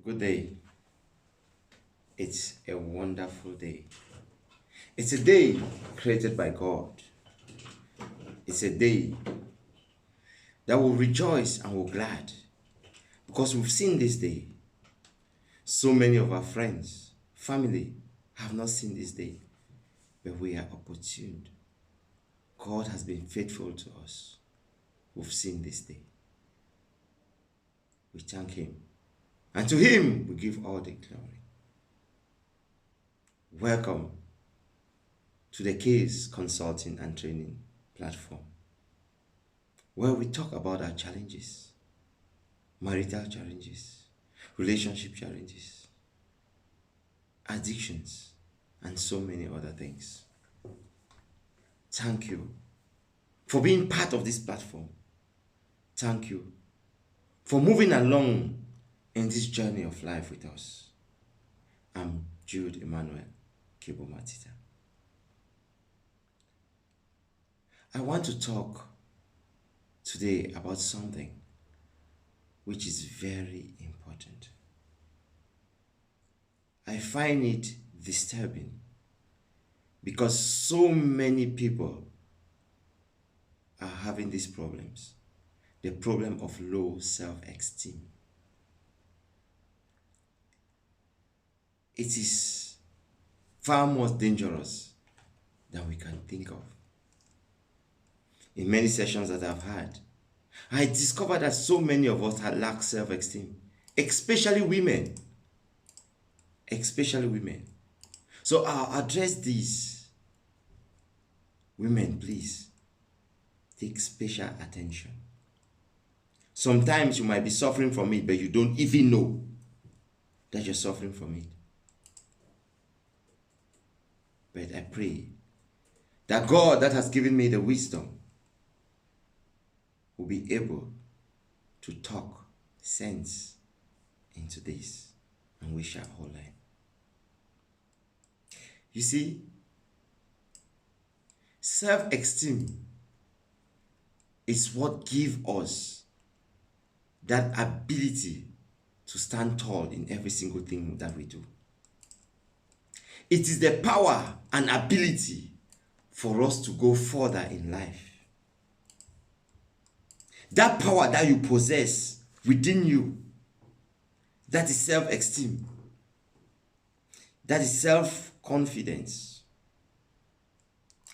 Good day. It's a wonderful day. It's a day created by God. It's a day that will rejoice and will glad because we've seen this day. So many of our friends, family have not seen this day, but we are opportune. God has been faithful to us. We've seen this day. We thank Him. And to Him we give all the glory. Welcome to the Case Consulting and Training platform, where we talk about our challenges, marital challenges, relationship challenges, addictions, and so many other things. Thank you for being part of this platform. Thank you for moving along in this journey of life with us. I'm Jude Emmanuel Kibomatita. I want to talk today about something which is very important. I find it disturbing because so many people are having these problems. The problem of low self-esteem. It is far more dangerous than we can think of. In many sessions that I've had, I discovered that so many of us lack self-esteem, especially women. Especially women. So I'll address these. Women, please, take special attention. Sometimes you might be suffering from it, but you don't even know that you're suffering from it. But I pray that God that has given me the wisdom will be able to talk sense into this, and we shall all learn. You see, self-esteem is what gives us that ability to stand tall in every single thing that we do. It is the power and ability for us to go further in life. That power that you possess within you, that is self-esteem. That is self-confidence.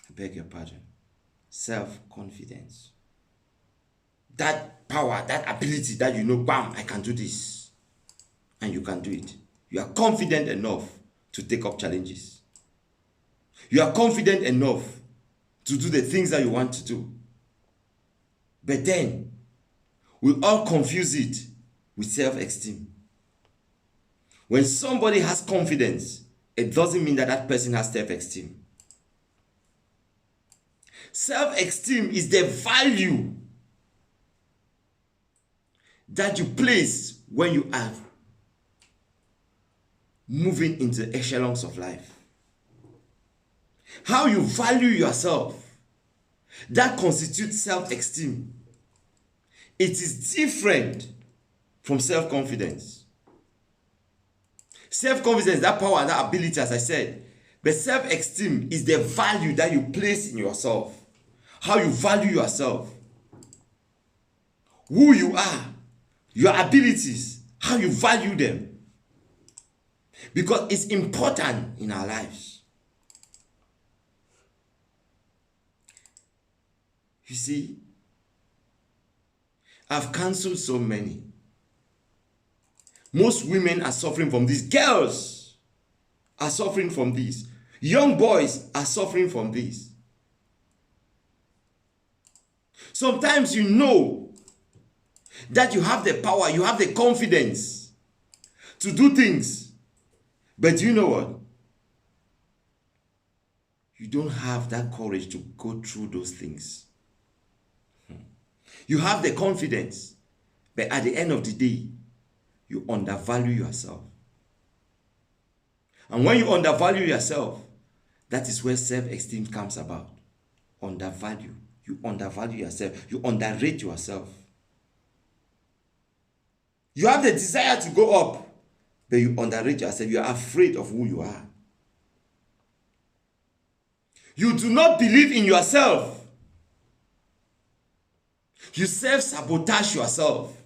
I beg your pardon. Self-confidence. That power, that ability that you know, bam, I can do this. And you can do it. You are confident enough to take up challenges. You are confident enough to do the things that you want to do. But then, we all confuse it with self-esteem. When somebody has confidence, it doesn't mean that that person has self-esteem. Self-esteem is the value that you place when you are moving into echelons of life. How you value yourself, that constitutes self-esteem. It is different from self-confidence. Self-confidence, that power and that ability, as I said. But self-esteem is the value that you place in yourself. How you value yourself. Who you are. Your abilities. How you value them. Because it's important in our lives. You see, I've counseled so many. Most women are suffering from this. Girls are suffering from this. Young boys are suffering from this. Sometimes you know that you have the power, you have the confidence to do things. But you know what? You don't have that courage to go through those things. You have the confidence, but at the end of the day, you undervalue yourself. And when you undervalue yourself, that is where self-esteem comes about. Undervalue. You undervalue yourself. You underrate yourself. You have the desire to go up, but you underrate yourself. You are afraid of who you are. You do not believe in yourself. You self-sabotage yourself.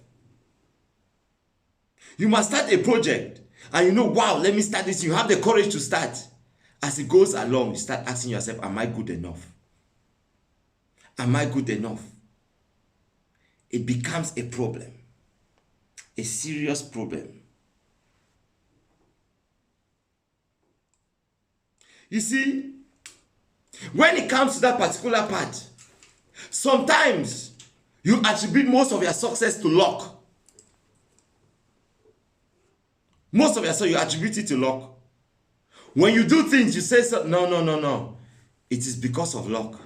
You must start a project and you know, wow, let me start this. You have the courage to start. As it goes along, you start asking yourself, am I good enough? Am I good enough? It becomes a problem, a serious problem. You see, when it comes to that particular part, sometimes you attribute most of your success to luck. Most of your success, you attribute it to luck. When you do things, you say, no. It is because of luck.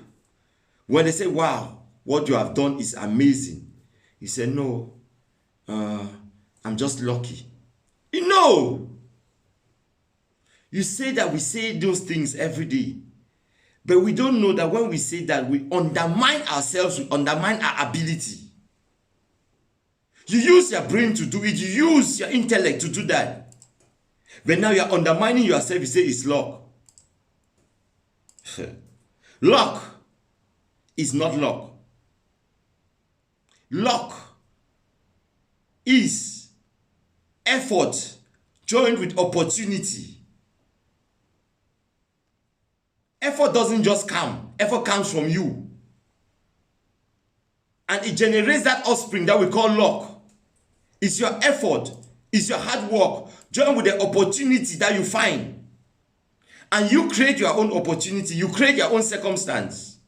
When they say, wow, what you have done is amazing, you say, no, I'm just lucky. You know, you say that we say those things every day. But we don't know that when we say that, we undermine ourselves, we undermine our ability. You use your brain to do it, you use your intellect to do that. But now you're undermining yourself, you say it's luck. Luck is not luck. Luck is effort joined with opportunity. Effort doesn't just come. Effort comes from you. And it generates that offspring that we call luck. It's your effort. It's your hard work joined with the opportunity that you find. And you create your own opportunity. You create your own circumstance.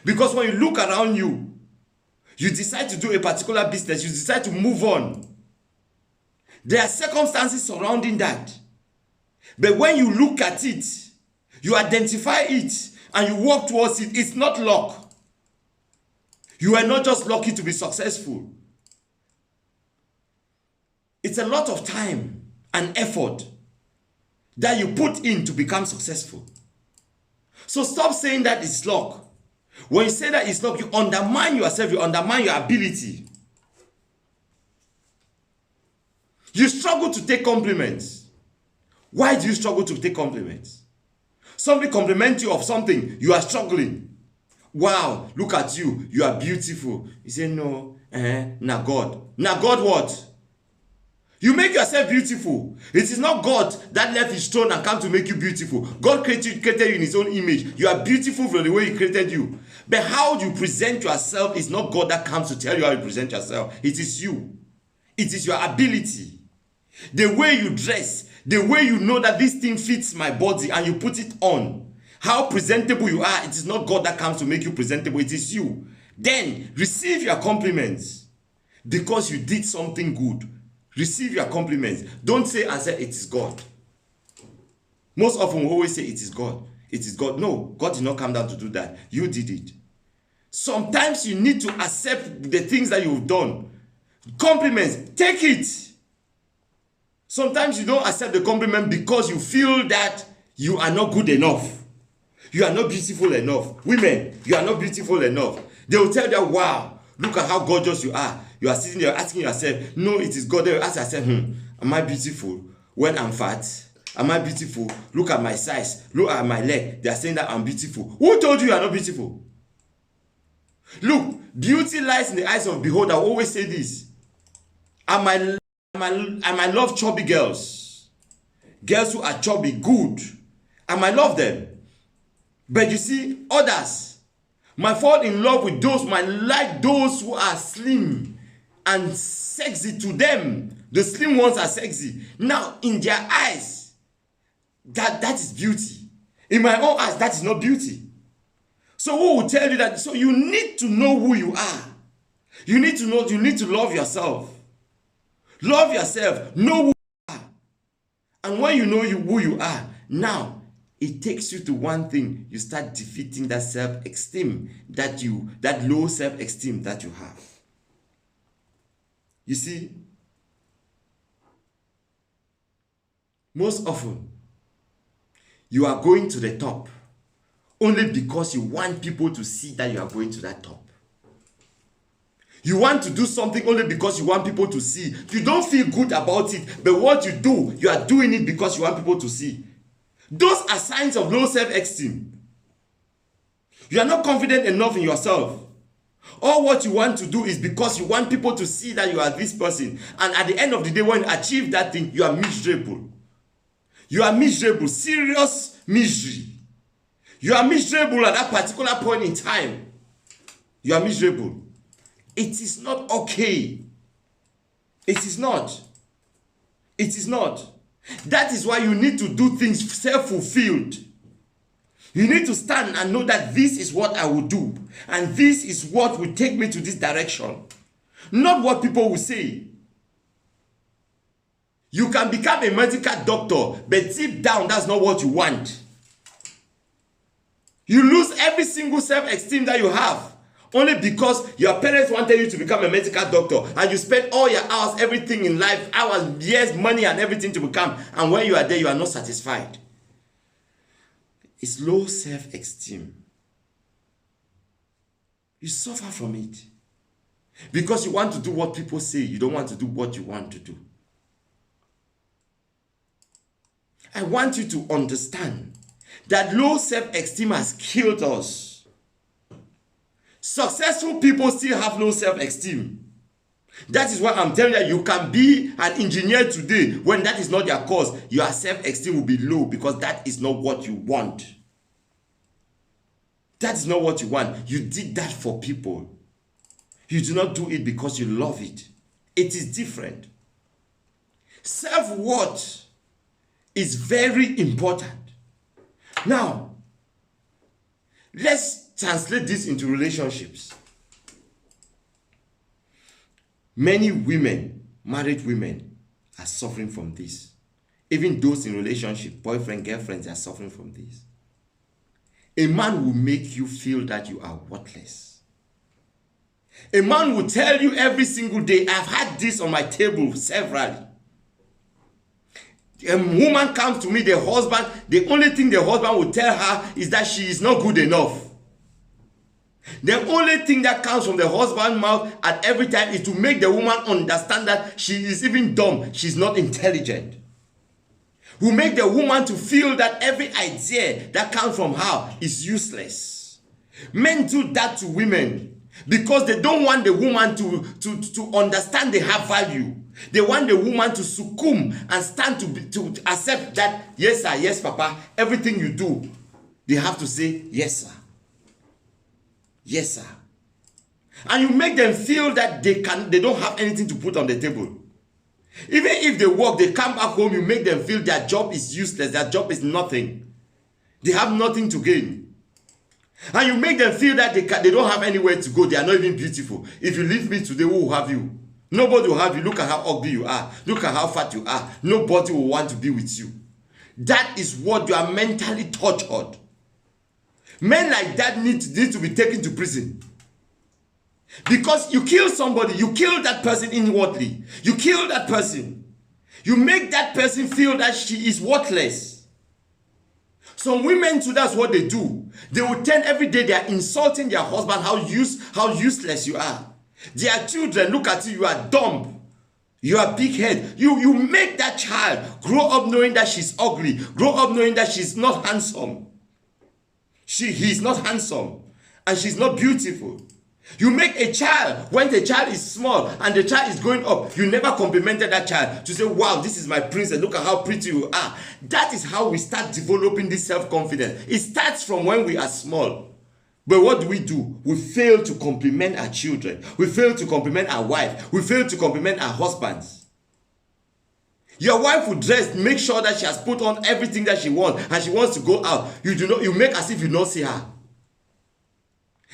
Because when you look around you, you decide to do a particular business. You decide to move on. There are circumstances surrounding that. But when you look at it, you identify it and you work towards it. It's not luck. You are not just lucky to be successful. It's a lot of time and effort that you put in to become successful. So stop saying that it's luck. When you say that it's luck, you undermine yourself, you undermine your ability. You struggle to take compliments. Why do you struggle to take compliments? Somebody compliments you of something, you are struggling. Wow, look at you, you are beautiful. You say, no, now God. Now God what? You make yourself beautiful. It is not God that left his throne and come to make you beautiful. God created you in his own image. You are beautiful from the way he created you. But how you present yourself is not God that comes to tell you how you present yourself. It is you. It is your ability. The way you dress, the way you know that this thing fits my body and you put it on. How presentable you are, it is not God that comes to make you presentable. It is you. Then receive your compliments because you did something good. Receive your compliments. Don't say and say it is God. Most often we always say it is God. It is God. No, God did not come down to do that. You did it. Sometimes you need to accept the things that you've done. Compliments, take it. Sometimes you don't accept the compliment because you feel that you are not good enough. You are not beautiful enough. Women, you are not beautiful enough. They will tell you, wow, look at how gorgeous you are. You are sitting there asking yourself, no, it is God. They will ask yourself, am I beautiful when I'm fat? Am I beautiful? Look at my size. Look at my leg. They are saying that I'm beautiful. Who told you are not beautiful? Look, beauty lies in the eyes of the beholder. I always say this. I might love chubby girls. Girls who are chubby, good. I might love them. But you see, others might fall in love with those, might like those who are slim and sexy to them. The slim ones are sexy. Now, in their eyes, that is beauty. In my own eyes, that is not beauty. So who will tell you that? So you need to know who you are. You need to know, you need to love yourself. Love yourself. Know who you are. And when you know who you are, now it takes you to one thing. You start defeating that self-esteem that low self-esteem that you have. You see, most often you are going to the top only because you want people to see that you are going to that top. You want to do something only because you want people to see. You don't feel good about it, but what you do, you are doing it because you want people to see. Those are signs of low self-esteem. You are not confident enough in yourself. All what you want to do is because you want people to see that you are this person. And at the end of the day, when you achieve that thing, you are miserable. You are miserable, serious misery. You are miserable at that particular point in time. You are miserable. It is not okay. It is not. It is not. That is why you need to do things self-fulfilled. You need to stand and know that this is what I will do. And this is what will take me to this direction. Not what people will say. You can become a medical doctor, but deep down, that's not what you want. You lose every single self-esteem that you have. Only because your parents wanted you to become a medical doctor. And you spend all your hours, everything in life, hours, years, money, and everything to become. And when you are there, you are not satisfied. It's low self-esteem. You suffer from it. Because you want to do what people say. You don't want to do what you want to do. I want you to understand that low self-esteem has killed us. Successful people still have low self-esteem. That is why I'm telling you, you can be an engineer today when that is not your cause. Your self-esteem will be low because that is not what you want. That is not what you want. You did that for people. You do not do it because you love it. It is different. Self-worth is very important. Now, let's translate this into relationships. Many women, married women, are suffering from this. Even those in relationship, boyfriend, girlfriends, are suffering from this. A man will make you feel that you are worthless. A man will tell you every single day, I've had this on my table severally. A woman comes to me, the husband, the only thing the husband will tell her is that she is not good enough. The only thing that comes from the husband's mouth at every time is to make the woman understand that she is even dumb, she's not intelligent. Will make the woman to feel that every idea that comes from her is useless. Men do that to women because they don't want the woman to understand they have value. They want the woman to succumb and stand to accept that, yes sir, yes papa, everything you do, they have to say, yes sir. Yes sir. And you make them feel that they don't have anything to put on the table. Even if they work, they come back home, you make them feel their job is useless, their job is nothing. They have nothing to gain. And you make them feel that they don't have anywhere to go, they are not even beautiful. If you leave me today, who will have you? Nobody will have you. Look at how ugly you are. Look at how fat you are. Nobody will want to be with you. That is what you are mentally tortured. Men like that need to be taken to prison. Because you kill somebody, you kill that person inwardly. You kill that person. You make that person feel that she is worthless. Some women too, that's what they do. They will tell every day they are insulting their husband how useless you are. Their children look at you, you are dumb. You are big head. You make that child grow up knowing that she's ugly. Grow up knowing that she's not handsome. He's not handsome. And she's not beautiful. You make a child, when the child is small and the child is growing up, you never complimented that child to say, wow, this is my princess, look at how pretty you are. That is how we start developing this self-confidence. It starts from when we are small. But what do? We fail to compliment our children. We fail to compliment our wife. We fail to compliment our husbands. Your wife will dress, make sure that she has put on everything that she wants and she wants to go out. You make as if you don't see her.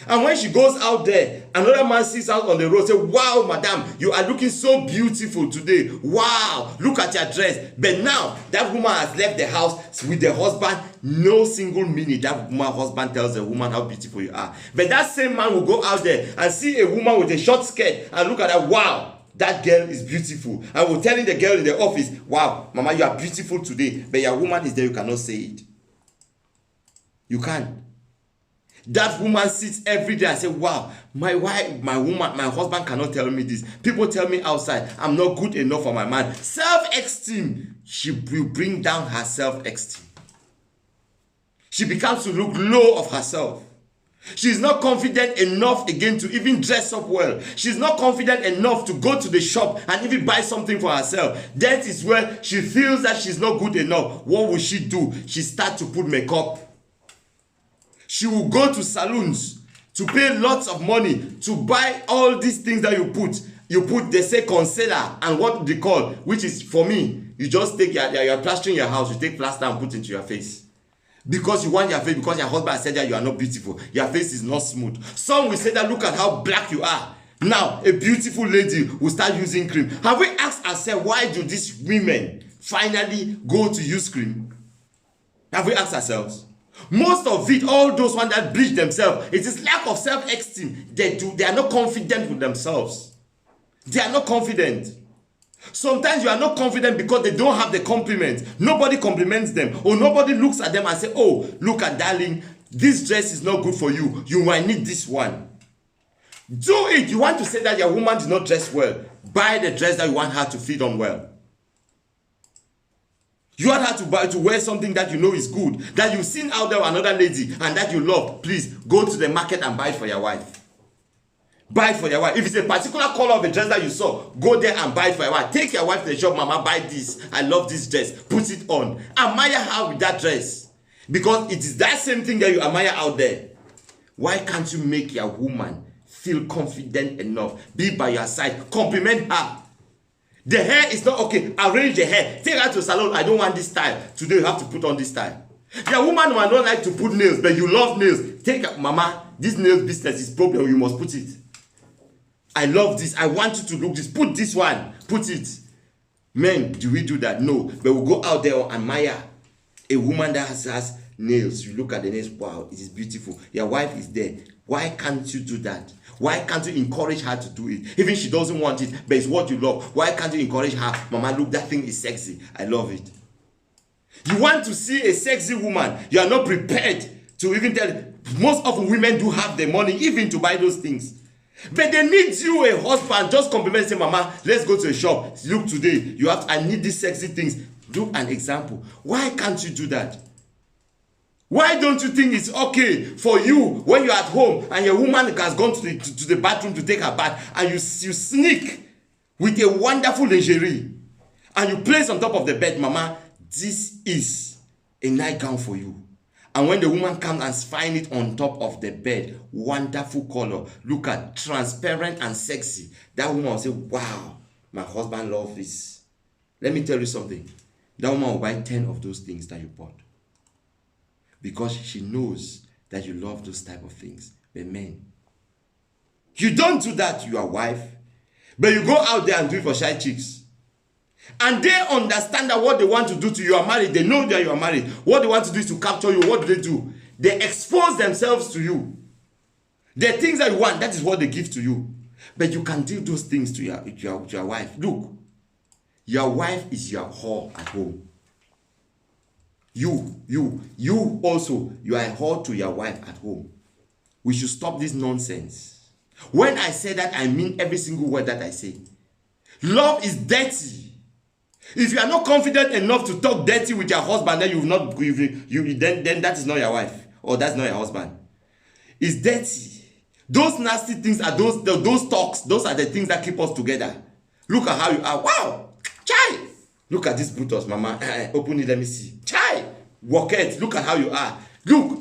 And when she goes out there, another man sits out on the road, say, wow, madam, you are looking so beautiful today. Wow, look at your dress. But now, that woman has left the house with the husband. No single minute that husband tells the woman how beautiful you are. But that same man will go out there and see a woman with a short skirt and look at her, wow, that girl is beautiful. And we're telling the girl in the office, wow, mama, you are beautiful today. But your woman is there, you cannot say it. You can't. That woman sits every day and say, wow, my wife, my woman, my husband cannot tell me this. People tell me outside, I'm not good enough for my man. Self-esteem, she will bring down her self-esteem. She becomes to look low of herself. She's not confident enough again to even dress up well. She's not confident enough to go to the shop and even buy something for herself. That is where she feels that she's not good enough. What will she do? She starts to put makeup. She will go to salons to pay lots of money to buy all these things that you put. They say concealer and what they call, which is for me, you just take you're plastering your house, you take plaster and put it into your face. Because you want your face, because your husband said that you are not beautiful. Your face is not smooth. Some will say that look at how black you are. Now, a beautiful lady will start using cream. Have we asked ourselves, why do these women finally go to use cream? Have we asked ourselves? Most of it, all those ones that bleach themselves, it is lack of self-esteem. They are not confident with themselves. They are not confident. Sometimes you are not confident because they don't have the compliment. Nobody compliments them, or nobody looks at them and say, oh, look at darling, this dress is not good for you. You might need this one. Do it. You want to say that your woman did not dress well. Buy the dress that you want her to fit on well. You want her to wear something that you know is good, that you've seen out there with another lady and that you love. Please go to the market and buy it for your wife. Buy it for your wife. If it's a particular color of a dress that you saw, go there and buy it for your wife. Take your wife to the shop, mama, buy this. I love this dress. Put it on. Admire her with that dress. Because it is that same thing that you admire out there. Why can't you make your woman feel confident enough? Be by your side. Compliment her. The hair is not okay. Arrange the hair. Take her to a salon. I don't want this style. Today you have to put on this style. Your woman might not like to put nails, but you love nails. Take her, mama, this nails business is problem. You must put it. I love this. I want you to look this. Put this one. Put it. Men, do we do that? No. But we'll go out there and admire a woman that has nails. You look at the nails. Wow, it is beautiful. Your wife is there. Why can't you do that? Why can't you encourage her to do it? Even she doesn't want it, but it's what you love. Why can't you encourage her? Mama, look, that thing is sexy. I love it. You want to see a sexy woman. You are not prepared to even tell. Most of women do have the money even to buy those things. But they need you, a husband. Just compliment, say, mama, let's go to a shop. Look, today, I need these sexy things. Do an example. Why can't you do that? Why don't you think it's okay for you when you're at home and your woman has gone to the bathroom to take her bath and you sneak with a wonderful lingerie and you place on top of the bed, mama, this is a nightgown for you. And when the woman comes and finds it on top of the bed, wonderful color, look at, transparent and sexy, that woman will say, wow, my husband loves this. Let me tell you something. That woman will buy 10 of those things that you bought. Because she knows that you love those type of things. But men, you don't do that to your wife, but you go out there and do it for shy chicks. And they understand that what they want to do to you, you are married. They know that you are married. What they want to do is to capture you. What do? They expose themselves to you. The things that you want, that is what they give to you. But you can do those things to your wife. Look, your wife is your whore at home. You also, you are a whore to your wife at home. We should stop this nonsense. When I say that, I mean every single word that I say. Love is dirty. If you are not confident enough to talk dirty with your husband, then then that is not your wife, or that's not your husband. It's dirty. Those nasty things are those talks. Those are the things that keep us together. Look at how you are. Wow, chai. Look at this Brutus, mama. Open it, let me see. Chai, walk it. Look at how you are. Look,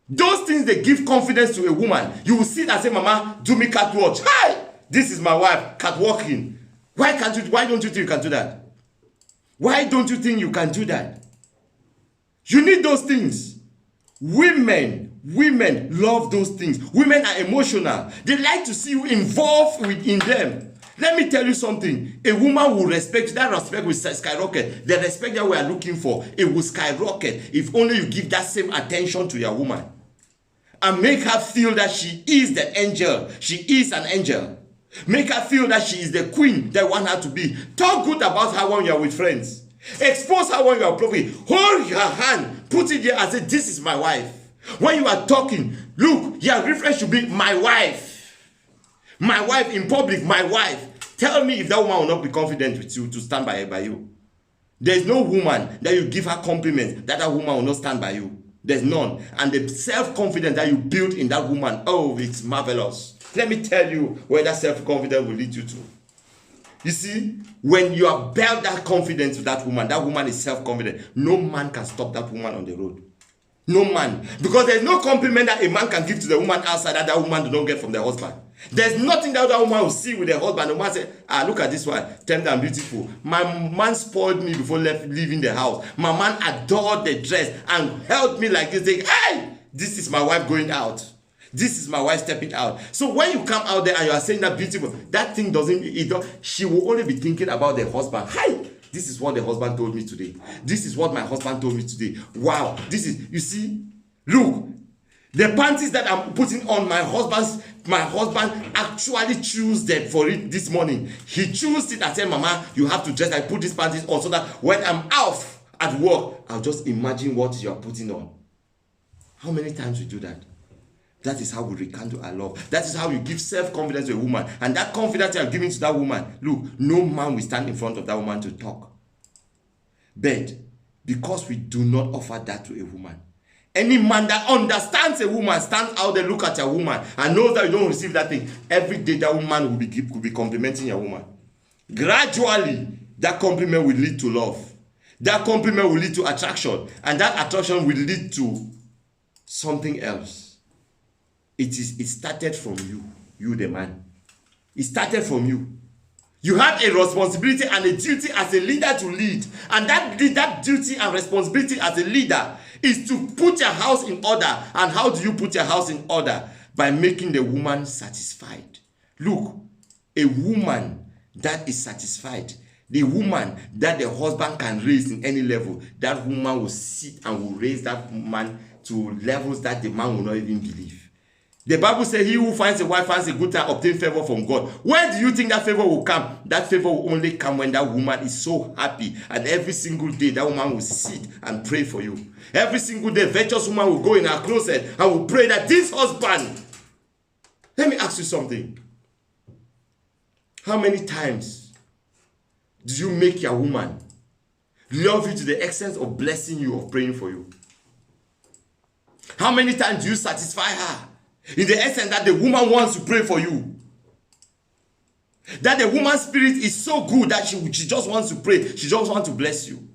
those things, they give confidence to a woman. You will sit and say, mama, do me catwalk. Hi, this is my wife, catwalking. Why don't you think you can do that? Why don't you think you can do that? You need those things. Women love those things. Women are emotional. They like to see you involved in them. Let me tell you something. A woman will respect you. That respect will skyrocket. The respect that we are looking for, it will skyrocket if only you give that same attention to your woman. And make her feel that she is the angel. She is an angel. Make her feel that she is the queen that you want her to be. Talk good about her when you are with friends. Expose her when you are appropriate. Hold her hand. Put it there and say, this is my wife. When you are talking, Look, your reference should be my wife. My wife in public, my wife. Tell me if that woman will not be confident with you to stand by you. There's no woman that you give her compliments that woman will not stand by you. There's none. And the self-confidence that you build in that woman, oh, it's marvelous. Let me tell you where that self-confidence will lead you to. You see, when you have built that confidence to that woman is self-confident. No man can stop that woman on the road. No man. Because there's no compliment that a man can give to the woman outside that woman do not get from the husband. There's nothing that woman will see with the husband. The woman say, look at this one, tender and beautiful. My man spoiled me before leaving the house. My man adored the dress and held me like this, saying, hey, this is my wife going out. This is my wife stepping out. So when you come out there and you are saying that beautiful, that thing she will only be thinking about the husband. Hi, this is what the husband told me today. This is what my husband told me today. Wow, you see, look, the panties that I'm putting on my husband actually chose them for it this morning. He chose it and said, Mama, you have to dress. I put these panties on so that when I'm off at work, I'll just imagine what you are putting on. How many times we do that? That is how we rekindle our love. That is how you give self-confidence to a woman. And that confidence you are giving to that woman, look, no man will stand in front of that woman to talk. But because we do not offer that to a woman, any man that understands a woman, stands out there, look at a woman, and knows that you don't receive that thing, every day that woman will be complimenting a woman. Gradually, that compliment will lead to love. That compliment will lead to attraction. And that attraction will lead to something else. It started from you the man. It started from you. You have a responsibility and a duty as a leader to lead. And that duty and responsibility as a leader is to put your house in order. And how do you put your house in order? By making the woman satisfied. Look, a woman that is satisfied, the woman that the husband can raise in any level, that woman will sit and will raise that man to levels that the man will not even believe. The Bible says he who finds a wife finds a good time, obtain favor from God. Where do you think that favor will come? That favor will only come when that woman is so happy. And every single day, that woman will sit and pray for you. Every single day, virtuous woman will go in her closet and will pray that this husband... Let me ask you something. How many times do you make your woman love you to the extent of blessing you, of praying for you? How many times do you satisfy her in the essence that the woman wants to pray for you? That the woman's spirit is so good that she just wants to pray. She just wants to bless you.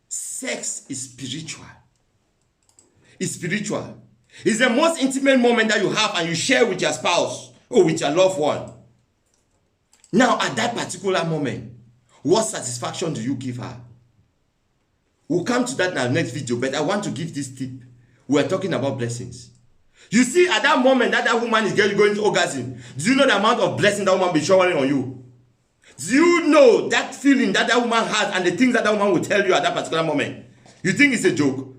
Sex is spiritual. It's spiritual. It's the most intimate moment that you have and you share with your spouse or with your loved one. Now, at that particular moment, what satisfaction do you give her? We'll come to that in our next video, but I want to give this tip. We're talking about blessings. You see, at that moment that woman is going to orgasm, do you know the amount of blessing that woman will be showering on you? Do you know that feeling that woman has and the things that woman will tell you at that particular moment? You think it's a joke?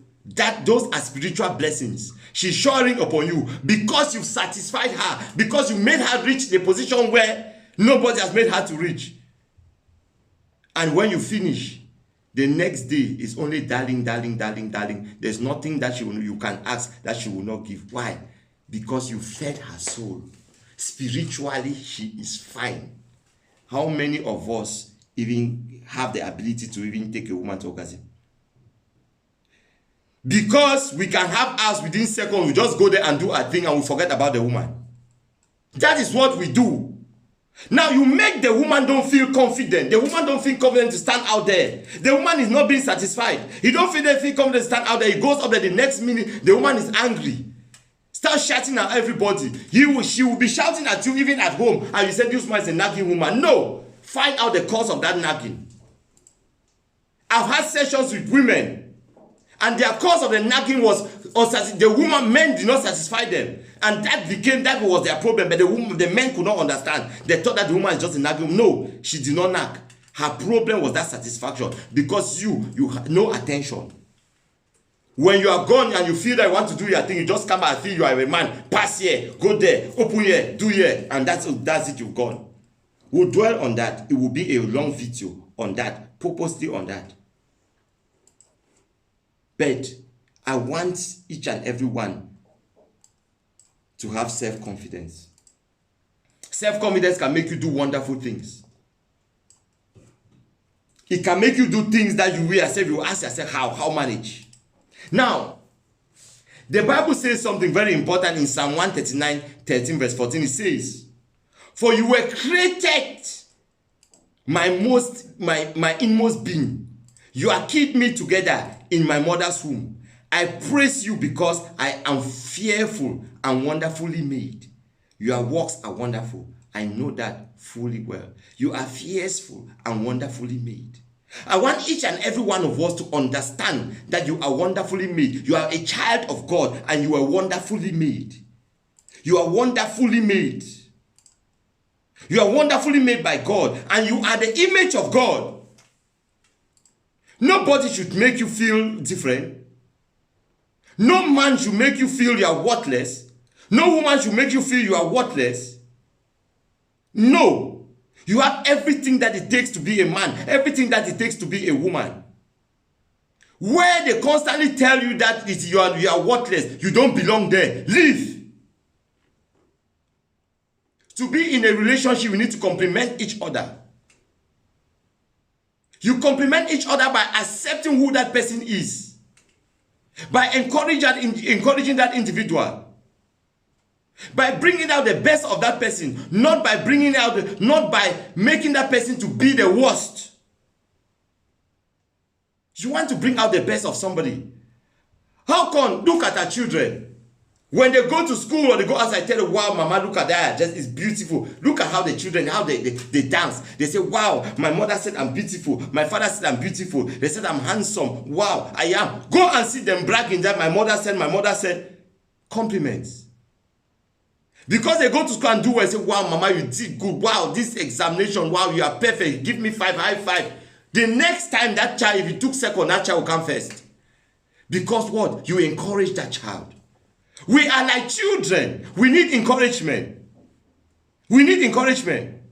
Those are spiritual blessings. She's showering upon you because you've satisfied her, because you made her reach the position where nobody has made her to reach. And when you finish, the next day is only darling, darling, darling, darling. There's nothing that you can ask that she will not give. Why? Because you fed her soul. Spiritually, she is fine. How many of us even have the ability to even take a woman to orgasm? Because we can have us within seconds, we just go there and do our thing and we forget about the woman. That is what we do. Now you make the woman don't feel confident. The woman don't feel confident to stand out there. The woman is not being satisfied. He don't feel confident to stand out there. He goes up there the next minute. The woman is angry. Start shouting at everybody. She will be shouting at you even at home. And you said this woman is a nagging woman. No. Find out the cause of that nagging. I've had sessions with women. And their cause of the nagging was the woman, men did not satisfy them. And that was their problem. But the men could not understand. They thought that the woman is just a nagging. No, she did not nag. Her problem was that satisfaction. Because you had no attention. When you are gone and you feel that you want to do your thing, you just come and feel you are a man. Pass here, go there, open here, do here. And that's it, you've gone. We'll dwell on that. It will be a long video on that. Purposely on that. But I want each and every one to have self-confidence. Self-confidence can make you do wonderful things. It can make you do things that you will yourself, you ask yourself, how manage? Now, the Bible says something very important in Psalm 139, 13 verse 14. It says, for you were created, my inmost being. You have kept me together in my mother's womb. I praise you because I am fearful and wonderfully made. Your works are wonderful. I know that fully well. You are fearful and wonderfully made. I want each and every one of us to understand that you are wonderfully made. You are a child of God and you are wonderfully made. You are wonderfully made. You are wonderfully made by God and you are the image of God. Nobody should make you feel different. No man should make you feel you are worthless. No woman should make you feel you are worthless. No. You have everything that it takes to be a man. Everything that it takes to be a woman. Where they constantly tell you that you are worthless, you don't belong there, leave. To be in a relationship, we need to complement each other. You complement each other by accepting who that person is. By encouraging that individual. By bringing out the best of that person. Not by making that person to be the worst. You want to bring out the best of somebody. How come? Look at our children. When they go to school or they go outside, tell them, wow, mama, look at that. It's beautiful. Look at how the children, how they dance. They say, wow, my mother said I'm beautiful. My father said I'm beautiful. They said I'm handsome. Wow, I am. Go and see them bragging that my mother said. Compliments. Because they go to school and do well and say, wow, mama, you did good. Wow, this examination, wow, you are perfect. Give me 5, high five. The next time that child, if you took second, that child will come first. Because what? You encourage that child. We are like children. We need encouragement. We need encouragement.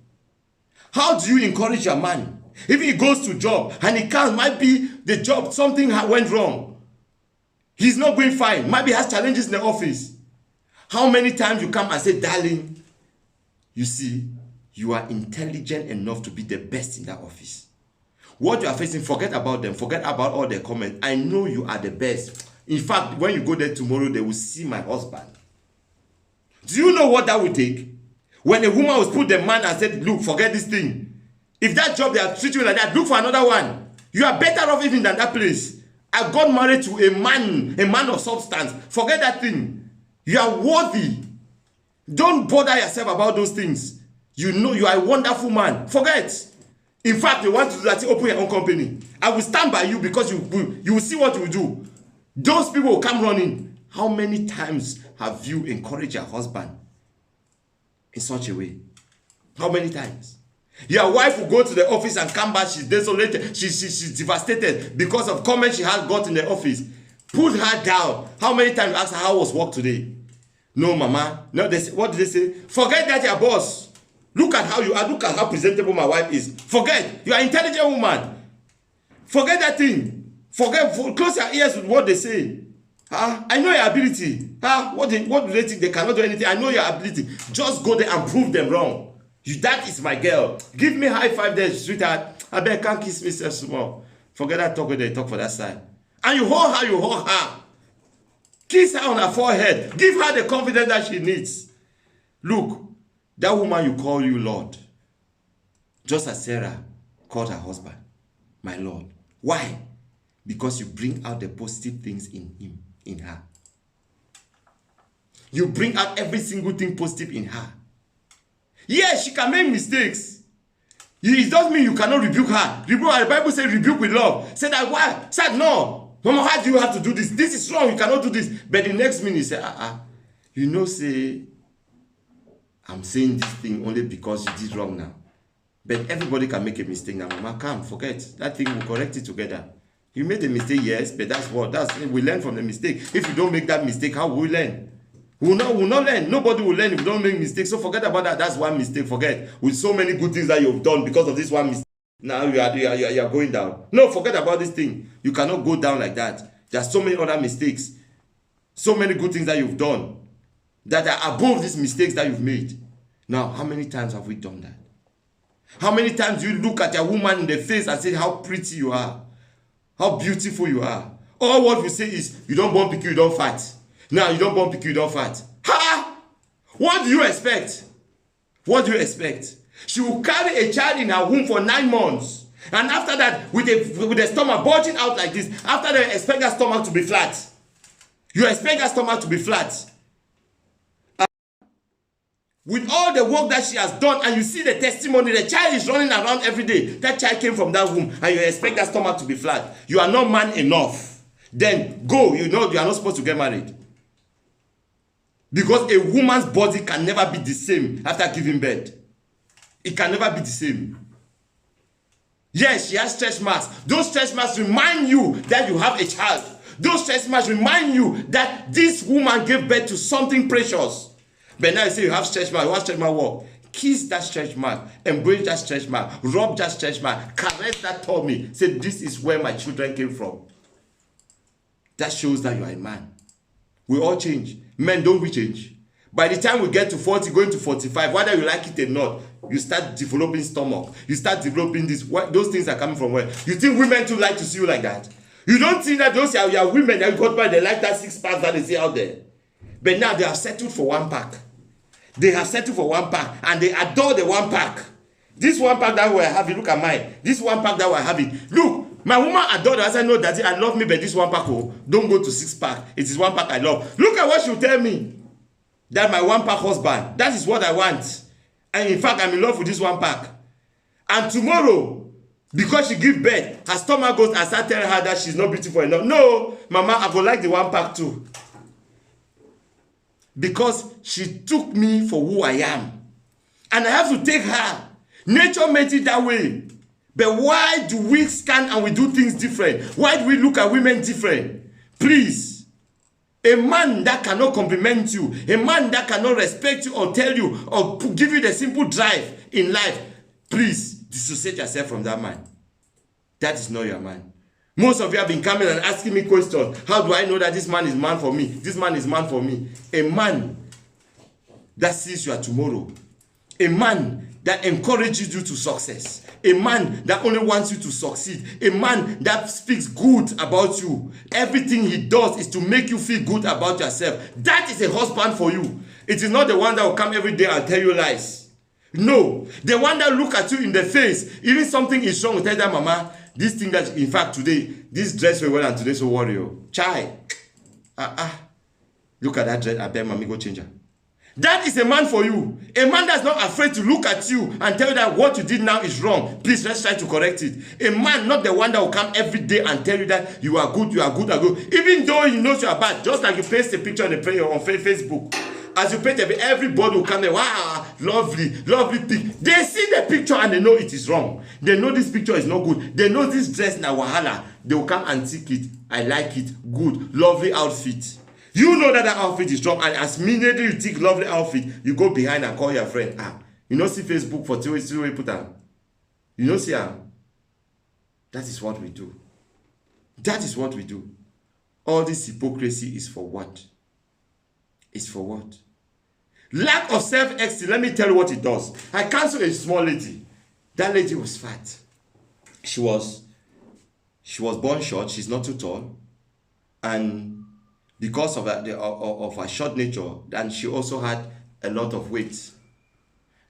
How do you encourage your man? If he goes to job and he can't, might be the job, something went wrong. He's not going fine. Maybe he has challenges in the office. How many times you come and say, darling, you see, you are intelligent enough to be the best in that office. What you are facing, forget about them. Forget about all their comments. I know you are the best. In fact, when you go there tomorrow, they will see my husband. Do you know what that will take? When a woman will put the man and said, look, forget this thing. If that job they are treating you like that, look for another one. You are better off even than that place. I got married to a man of substance. Forget that thing. You are worthy. Don't bother yourself about those things. You know you are a wonderful man. Forget. In fact, you want to do that, open your own company. I will stand by you because you will see what you will do. Those people will come running. How many times have you encouraged your husband in such a way? How many times? Your wife will go to the office and come back. She's desolated. She's devastated because of comments she has got in the office. Put her down. How many times you ask her how was work today? No, mama. No, what did they say? Forget that your boss. Look at how you are. Look at how presentable my wife is. Forget. You are an intelligent woman. Forget that thing. Close your ears with what they say. I know your ability. What do they think? They cannot do anything. I know your ability. Just go there and prove them wrong. That is my girl. Give me high five there, sweetheart. I bet can't kiss me so small. Forget that talk when they talk for that side. And you hold her. Kiss her on her forehead. Give her the confidence that she needs. Look, that woman you call you Lord. Just as Sarah called her husband, my Lord. Why? Because you bring out the positive things in him, in her. You bring out every single thing positive in her. Yes, she can make mistakes. It doesn't mean you cannot rebuke her. Rebuke her. The Bible says rebuke with love. Say that why? Said no. Mama, why do you have to do this? This is wrong. You cannot do this. But the next minute you say, you know, say, I'm saying this thing only because you did wrong now. But everybody can make a mistake now. Mama, come, forget. That thing will correct it together. You made a mistake, yes, but we learn from the mistake. If you don't make that mistake, how will we learn? We will not learn. Nobody will learn if you don't make mistakes. So forget about that. That's one mistake. Forget. With so many good things that you've done because of this one mistake, now you are going down. No, forget about this thing. You cannot go down like that. There are so many other mistakes. So many good things that you've done. that are above these mistakes that you've made. Now, how many times have we done that? How many times do you look at a woman in the face and say how pretty you are, how beautiful you are? All what we say is, you don't born pikin, you don't fat. Now, you don't born pikin, you don't fat. Ha! What do you expect? What do you expect? She will carry a child in her womb for 9 months. And after that, with the stomach bulging out like this, after that, expect that stomach to be flat. You expect that stomach to be flat. With all the work that she has done, and you see the testimony, the child is running around every day. That child came from that womb, and you expect that stomach to be flat. You are not man enough. Then go. You know you are not supposed to get married. Because a woman's body can never be the same after giving birth. It can never be the same. Yes, she has stretch marks. Those stretch marks remind you that you have a child. Those stretch marks remind you that this woman gave birth to something precious. But now you say you have stretch mark. What stretch mark work? Kiss that stretch mark. Embrace that stretch mark. Rub that stretch mark. Caress that tummy. Say, this is where my children came from. That shows that you are a man. We all change. Men, don't we change? By the time we get to 40, going to 45, whether you like it or not, you start developing stomach. You start developing this. Those things are coming from where? You think women too like to see you like that? You don't think that those are your women that you got by, they like that 6 pack that they see out there. But now they have settled for 1 pack. They have settled for 1 pack, and they adore the 1 pack. This 1 pack that we're having, look at mine. This 1 pack that we're having. Look, my woman adored us. I know that I love me, but this 1 pack, oh, don't go to 6 pack. It is 1 pack I love. Look at what she'll tell me. That my 1 pack husband, that is what I want. And in fact, I'm in love with this 1 pack. And tomorrow, because she gives birth, her stomach goes and start telling her that she's not beautiful enough. No, mama, I go like the 1 pack too. Because she took me for who I am. And I have to take her. Nature made it that way. But why do we stand and we do things different? Why do we look at women different? Please. A man that cannot compliment you, a man that cannot respect you or tell you or give you the simple drive in life, please dissociate yourself from that man. That is not your man. Most of you have been coming and asking me questions. How do I know that this man is man for me? This man is man for me. A man that sees your tomorrow. A man that encourages you to success. A man that only wants you to succeed. A man that speaks good about you. Everything he does is to make you feel good about yourself. That is a husband for you. It is not the one that will come every day and tell you lies. No. The one that look at you in the face. Even something is wrong, tell that mama, this thing that, in fact, today, this dress very well and today so warrior. Chai. Look at that dress. I bet mommy go change her. That is a man for you. A man that's not afraid to look at you and tell you that what you did now is wrong. Please, let's try to correct it. A man, not the one that will come every day and tell you that you are good, you are good, you are good. Even though he knows you are bad. Just like you paste a picture on the prayer on Facebook. As you paint everybody will come there. Wow, lovely, lovely pic. They see the picture and they know it is wrong. They know this picture is not good. They know this dress na wahala. They will come and take it. I like it. Good, lovely outfit. You know that outfit is wrong, and as immediately you take lovely outfit, you go behind and call your friend. You know see Facebook for 2 weeks, put her. You know see her. That is what we do. That is what we do. All this hypocrisy is for what? It's for what? Lack of self-esteem. Let me tell you what it does. I counsel a small lady. That lady was fat. She was born short. She's not too tall, and because of her short nature, and she also had a lot of weight.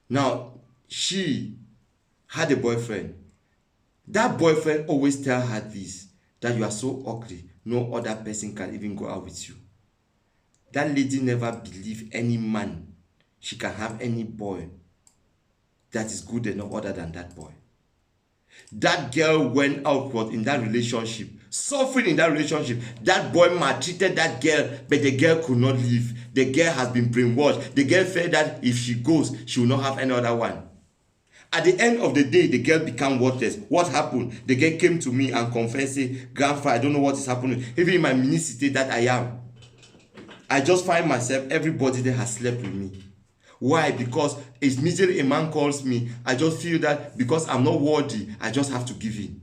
Now, she had a boyfriend. That boyfriend always tell her this, that you are so ugly, no other person can even go out with you. That lady never believed any man she can have any boy that is good enough other than that boy. That girl went outward in that relationship, suffering in that relationship. That boy maltreated that girl, but the girl could not leave. The girl has been brainwashed. The girl felt that if she goes, she will not have any other one. At the end of the day, the girl became worthless. What happened? The girl came to me and confessed, say, Grandpa, I don't know what is happening. Even in my mini city that I am, I just find myself, everybody there has slept with me. Why? Because immediately a man calls me, I just feel that because I'm not worthy, I just have to give in.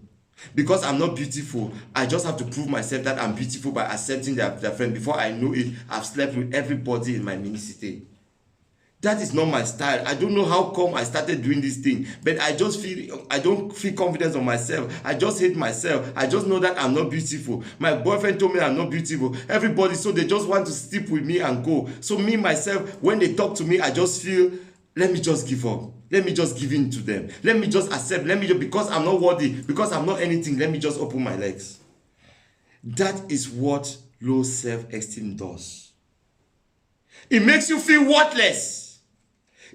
Because I'm not beautiful, I just have to prove myself that I'm beautiful by accepting their friend. Before I know it, I've slept with everybody in my mini city. That is not my style. I don't know how come I started doing this thing, but I don't feel confidence on myself. I just hate myself. I just know that I'm not beautiful. My boyfriend told me I'm not beautiful. Everybody, so they just want to sleep with me and go. So me, myself, when they talk to me, I just feel, let me just give up. Let me just give in to them. Let me just accept. Let me just, because I'm not worthy, because I'm not anything, let me just open my legs. That is what low self-esteem does. It makes you feel worthless.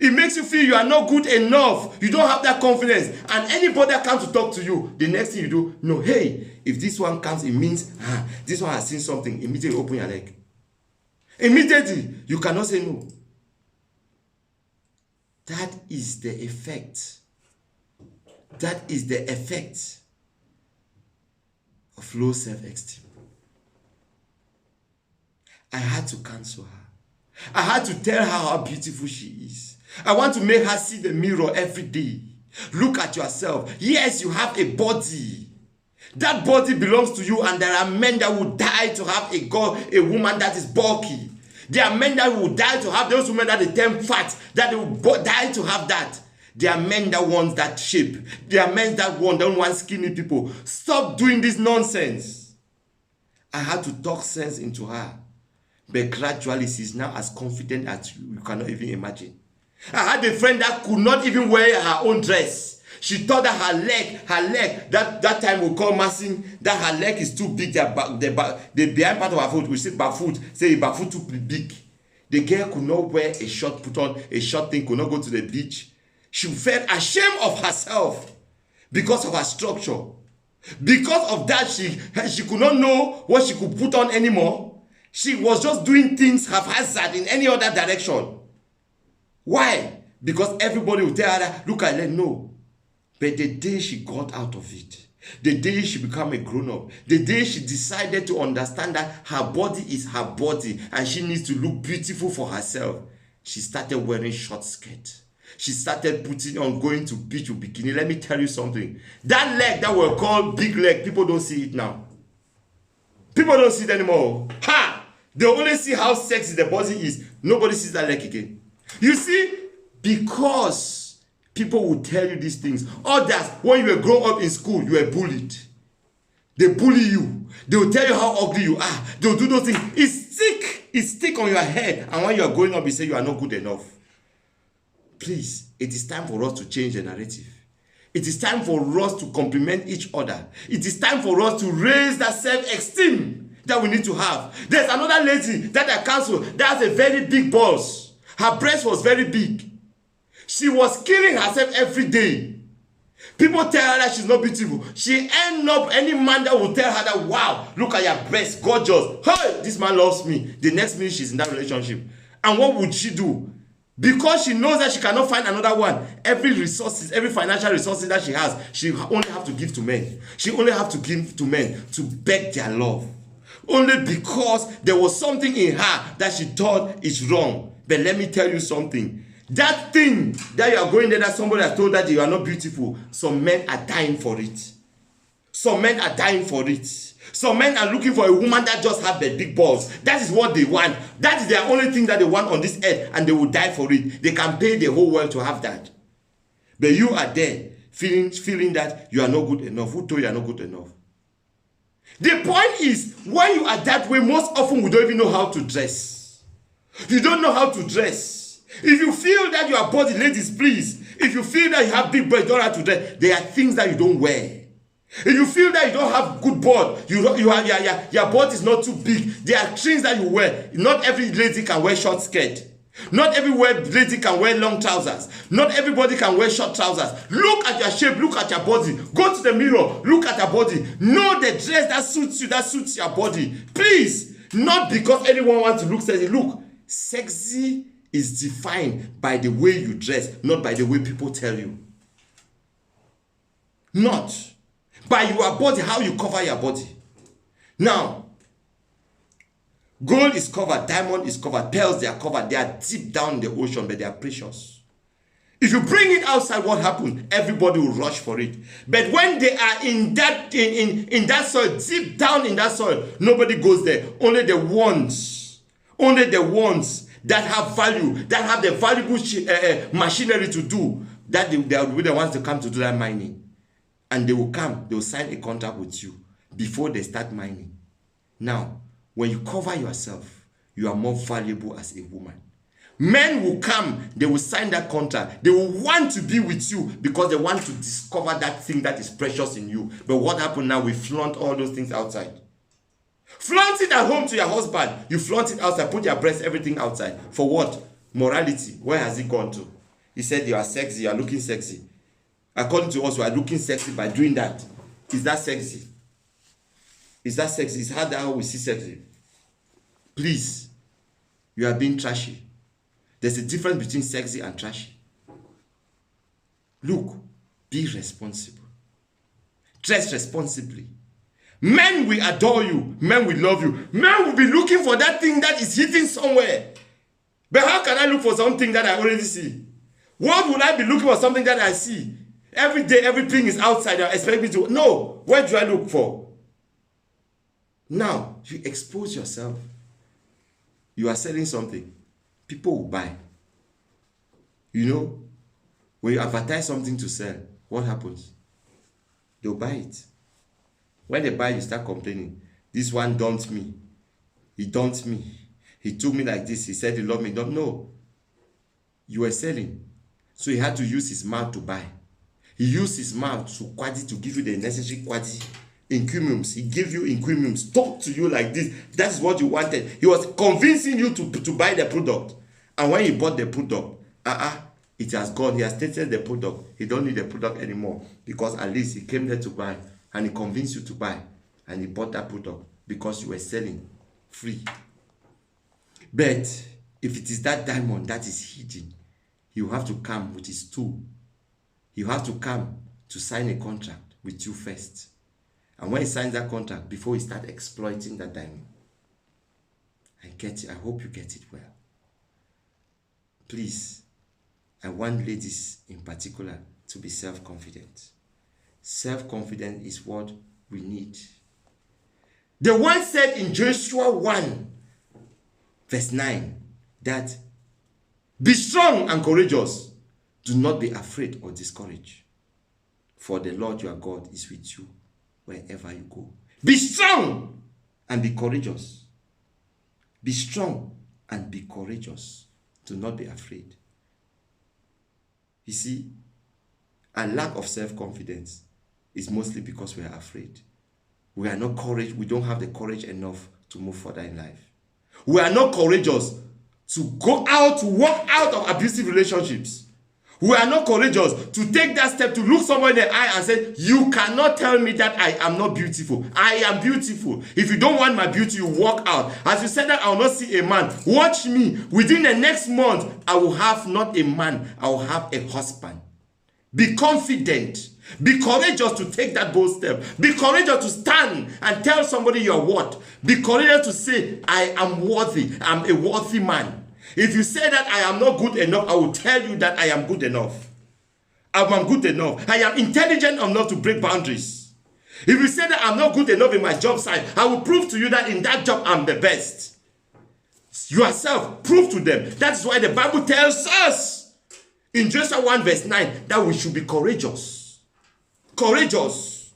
It makes you feel you are not good enough. You don't have that confidence. And anybody that comes to talk to you, the next thing you do, no, hey, if this one comes, it means, this one has seen something. Immediately open your leg. Immediately, you cannot say no. That is the effect. That is the effect of low self-esteem. I had to cancel her. I had to tell her how beautiful she is. I want to make her see the mirror every day. Look at yourself. Yes, you have a body. That body belongs to you, and there are men that will die to have a woman that is bulky. There are men that will die to have those women that they turn fat, that they will die to have that. There are men that want that shape. There are men that don't want skinny people. Stop doing this nonsense. I had to talk sense into her. But gradually, she's now as confident as you cannot even imagine. I had a friend that could not even wear her own dress. She thought that her leg, that time we call massing, that her leg is too big. The behind part of her foot, we say back foot, back foot too big. The girl could not wear a short, put on a short thing, could not go to the beach. She felt ashamed of herself because of her structure. Because of that, she could not know what she could put on anymore. She was just doing things haphazard in any other direction. Why? Because everybody will tell her that, look, I let know. But the day she got out of it, the day she became a grown-up, the day she decided to understand that her body is her body and she needs to look beautiful for herself, she started wearing short skirts. She started putting on going to beach with bikini. Let me tell you something. That leg that were called big leg, people don't see it now. People don't see it anymore. Ha! They only see how sexy the body is. Nobody sees that leg again. You see, because people will tell you these things. Others, when you were growing up in school, you were bullied. They bully you. They will tell you how ugly you are. They will do those things. It's stick on your head. And when you are growing up, you say you are not good enough. Please, it is time for us to change the narrative. It is time for us to compliment each other. It is time for us to raise that self-esteem that we need to have. There's another lady that I counseled that has a very big balls. Her breast was very big. She was killing herself every day. People tell her that she's not beautiful. She end up, any man that will tell her that, wow, look at your breast, gorgeous. Hey, this man loves me. The next minute she's in that relationship. And what would she do? Because she knows that she cannot find another one. Every financial resources that she has, she only have to give to men. She only have to give to men to beg their love. Only because there was something in her that she thought is wrong. But let me tell you something. That thing that you are going there, that somebody has told that you are not beautiful, some men are dying for it. Some men are dying for it. Some men are looking for a woman that just have the big balls. That is what they want. That is their only thing that they want on this earth, and they will die for it. They can pay the whole world to have that. But you are there feeling that you are not good enough. Who told you are not good enough? The point is, when you are that way, most often we don't even know how to dress. You don't know how to dress. If you feel that your body, ladies, please, if you feel that you have big breasts, you don't know how to dress, there are things that you don't wear. If you feel that you don't have good body, your body is not too big, there are things that you wear. Not every lady can wear short skirt. Not every lady can wear long trousers. Not everybody can wear short trousers. Look at your shape, look at your body. Go to the mirror, look at your body. Know the dress that suits you, that suits your body. Please, not because anyone wants to look sexy. Look, sexy is defined by the way you dress, not by the way people tell you. Not by your body, how you cover your body. Now, gold is covered, diamond is covered, pearls, they are covered. They are deep down in the ocean, but they are precious. If you bring it outside, what happens? Everybody will rush for it. But when they are in that soil, deep down in that soil, nobody goes there. Only the ones that have value, that have the valuable machinery to do, that they will be the ones to come to do that mining. And they will come, they will sign a contract with you before they start mining. Now, when you cover yourself, you are more valuable as a woman. Men will come, they will sign that contract. They will want to be with you because they want to discover that thing that is precious in you. But what happened now? We flaunt all those things outside. Flaunt it at home to your husband. You flaunt it outside, put your breast, everything outside. For what? Morality. Where has it gone to? He said you are sexy, you are looking sexy. According to us, we are looking sexy by doing that. Is that sexy? Is that sexy? Is that how we see sexy? Please, you are being trashy. There's a difference between sexy and trashy. Look, be responsible. Dress responsibly. Men will adore you. Men will love you. Men will be looking for that thing that is hidden somewhere. But how can I look for something that I already see? What would I be looking for? Something that I see. Every day, everything is outside. I expect me to. No. Where do I look for? Now, you expose yourself. You are selling something. People will buy. You know, when you advertise something to sell, what happens? They'll buy it. When they buy, you start complaining. This one dumped me. He dumped me. He took me like this. He said he loved me. Don't know. You were selling. So he had to use his mouth to buy. He used his mouth to give you the necessary quality. Encomiums. He gave you encomiums. Talk to you like this. That's what you wanted. He was convincing you to buy the product. And when he bought the product, it has gone. He has tasted the product. He don't need the product anymore. Because at least he came there to buy. And he convinced you to buy. And he bought that product. Because you were selling free. But if it is that diamond that is hidden, you have to come with his tool. You have to come to sign a contract with you first. And when he signs that contract, before he starts exploiting that diamond. I get it. I hope you get it well. Please, I want ladies in particular to be self-confident. Self-confidence is what we need. The one said in Joshua 1, verse 9, that be strong and courageous. Do not be afraid or discouraged. For the Lord your God is with you wherever you go. Be strong and be courageous. Be strong and be courageous. Do not be afraid. You see, a lack of self-confidence is mostly because we are afraid. We are not courageous. We don't have the courage enough to move further in life. We are not courageous to go out, to walk out of abusive relationships. We are not courageous to take that step to look someone in the eye and say, you cannot tell me that I am not beautiful. I am beautiful. If you don't want my beauty, you walk out. As you said that I will not see a man. Watch me. Within the next month, I will have not a man. I will have a husband. Be confident. Be courageous to take that bold step. Be courageous to stand and tell somebody you are what. Be courageous to say, I am worthy. I'm a worthy man. If you say that I am not good enough, I will tell you that I am good enough. I am good enough. I am intelligent enough to break boundaries. If you say that I'm not good enough in my job site, I will prove to you that in that job I'm the best. Yourself, prove to them. That's why the Bible tells us in Joshua 1 verse 9 that we should be courageous. Courageous.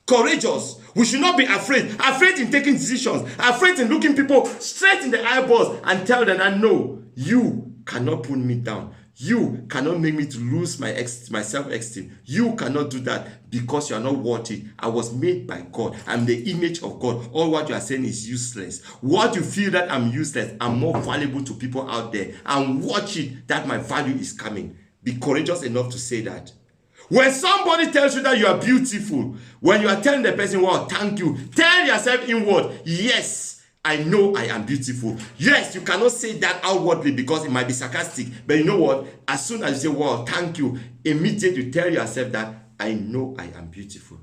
Courageous. We should not be afraid. Afraid in taking decisions. Afraid in looking people straight in the eyeballs and tell them that no, you cannot put me down. You cannot make me to lose my self-esteem. You cannot do that because you are not worthy. I was made by God. I'm the image of God. All what you are saying is useless. What you feel that I'm useless, I'm more valuable to people out there. And watch it that my value is coming. Be courageous enough to say that. When somebody tells you that you are beautiful, when you are telling the person, well, thank you, tell yourself inward, yes, I know I am beautiful. Yes, you cannot say that outwardly because it might be sarcastic. But you know what? As soon as you say, well, thank you, immediately you tell yourself that I know I am beautiful.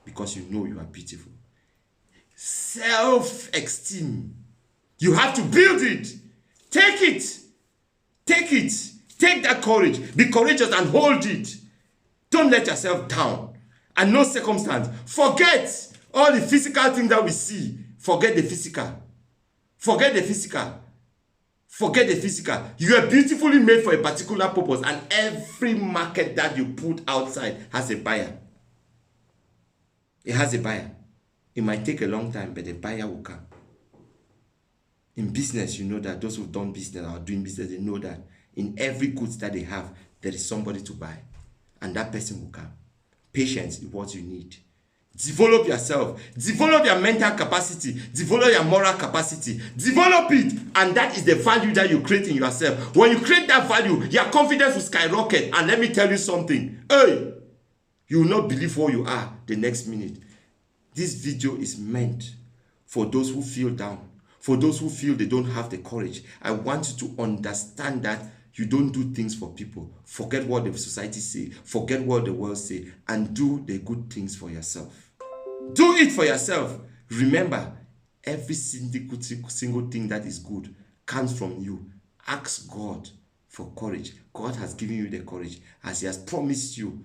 Because you know you are beautiful. Self-esteem. You have to build it. Take it. Take it. Take that courage. Be courageous and hold it. Don't let yourself down. And no circumstance. Forget all the physical things that we see. Forget the physical. Forget the physical. Forget the physical. You are beautifully made for a particular purpose, and every market that you put outside has a buyer. It has a buyer. It might take a long time, but the buyer will come. In business, you know that those who've done business or are doing business, they know that in every goods that they have, there is somebody to buy, and that person will come. Patience is what you need. Develop yourself. Develop your mental capacity. Develop your moral capacity. Develop it. And that is the value that you create in yourself. When you create that value, your confidence will skyrocket. And let me tell you something. Hey, you will not believe who you are the next minute. This video is meant for those who feel down. For those who feel they don't have the courage. I want you to understand that you don't do things for people. Forget what the society say. Forget what the world say. And do the good things for yourself. Do it for yourself. Remember, every single thing that is good comes from you. Ask God for courage. God has given you the courage, as he has promised you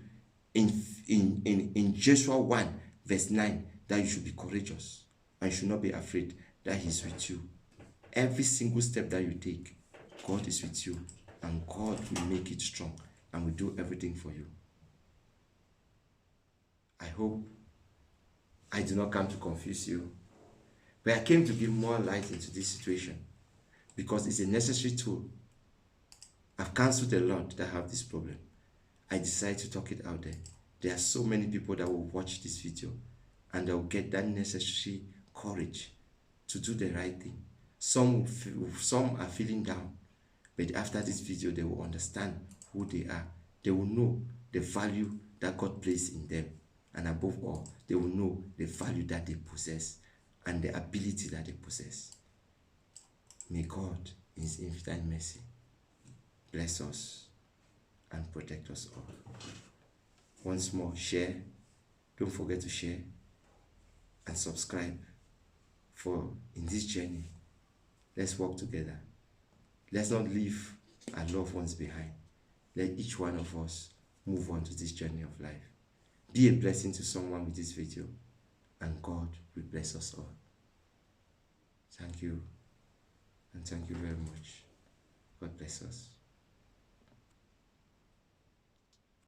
in Joshua 1 verse 9, that you should be courageous and you should not be afraid, that he's with you. Every single step that you take, God is with you, and God will make it strong and will do everything for you. I hope I do not come to confuse you, but I came to give more light into this situation because it's a necessary tool. I've counseled a lot that have this problem. I decided to talk it out there. There are so many people that will watch this video and they'll get that necessary courage to do the right thing. Some are feeling down, but after this video, they will understand who they are. They will know the value that God placed in them. And above all, they will know the value that they possess and the ability that they possess. May God, in his infinite mercy, bless us and protect us all. Once more, share. Don't forget to share and subscribe. For in this journey, let's walk together. Let's not leave our loved ones behind. Let each one of us move on to this journey of life. Be a blessing to someone with this video, and God will bless us all. Thank you, and thank you very much. God bless us.